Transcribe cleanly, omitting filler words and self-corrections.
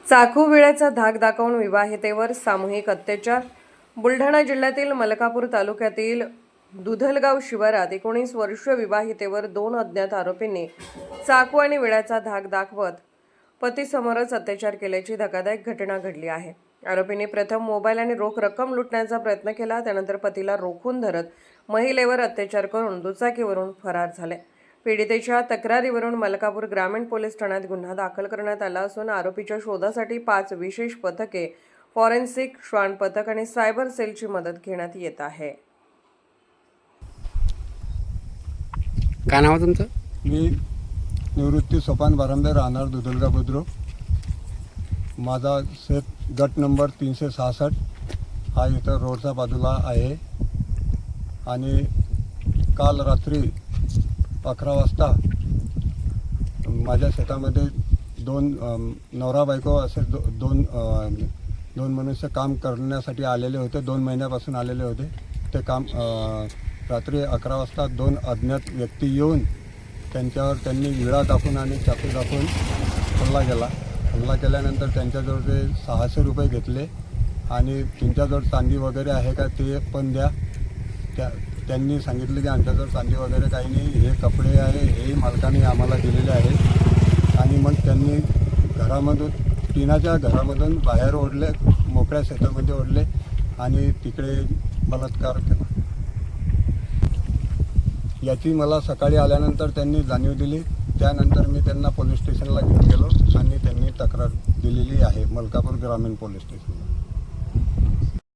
चाकू विळ्याचा धाक दाखवून विवाहितेवर सामूहिक अत्याचार. बुलढाणा जिल्ह्यातील मलकापूर तालुक्यातील दुधलगाव शिवारात 19 वर्षीय विवाहितेवर 2 अज्ञात आरोपींनी चाकू आणि विळ्याचा धाक दाखवत पतीसमोरच अत्याचार केल्याची धक्कादायक घटना घडली आहे. आरोपींनी प्रथम मोबाईल आणि रोख रक्कम लुटण्याचा प्रयत्न केला. त्यानंतर पतीला रोखून धरत महिलेवर अत्याचार करून दुचाकीवरून फरार झाले. पीडितेच्या तक्रारीवरून मलकापूर ग्रामीण पोलीस ठाण्यात गुन्हा दाखल करण्यात आला असून आरोपीच्या शोधासाठी 5 विशेष पथके, फॉरेन्सिक, श्वान पथक आणि सायबर सेलची मदत घेण्यात येत आहे. काय नाव आहे तुमचं? मी निवृत्ती सोपान बारंबे, राहणार दुधलगाव बुद्रुक. माझा शेत गट नंबर 366 हा इथं रोडच्या बाजूला आहे. आणि काल रात्री 11 वाजता माझ्या शेतामध्ये दोन नवरा बायको असे दोन मनुष्य काम करण्यासाठी आलेले होते. 2 महिन्यापासून आलेले होते. ते काम रात्री 11 वाजता 2 अज्ञात व्यक्ती येऊन त्यांनी विळा दाखवून आणि चाकू दाखवून हल्ला केल्यानंतर त्यांच्याजवळ ते 600 रुपये घेतले आणि तुमच्याजवळ चांदी वगैरे आहे का ते पण द्या. त्यांनी सांगितलं की आमच्याजवळ चांदी वगैरे काही नाही, हे कपडे आहे हे मालकाने आम्हाला दिलेले आहेत. आणि मग त्यांनी टिनाच्या घरामधून बाहेर ओढले, मोकळ्या शेतामध्ये ओढले आणि तिकडे बलात्कार केला. याची मला सकाळी आल्यानंतर त्यांनी जाणीव दिली. त्यानंतर मी त्यांना पोलीस स्टेशनला घेऊन गेलो आणि त्यांनी तक्रार दिलेली आहे मलकापूर ग्रामीण पोलीस स्टेशनला.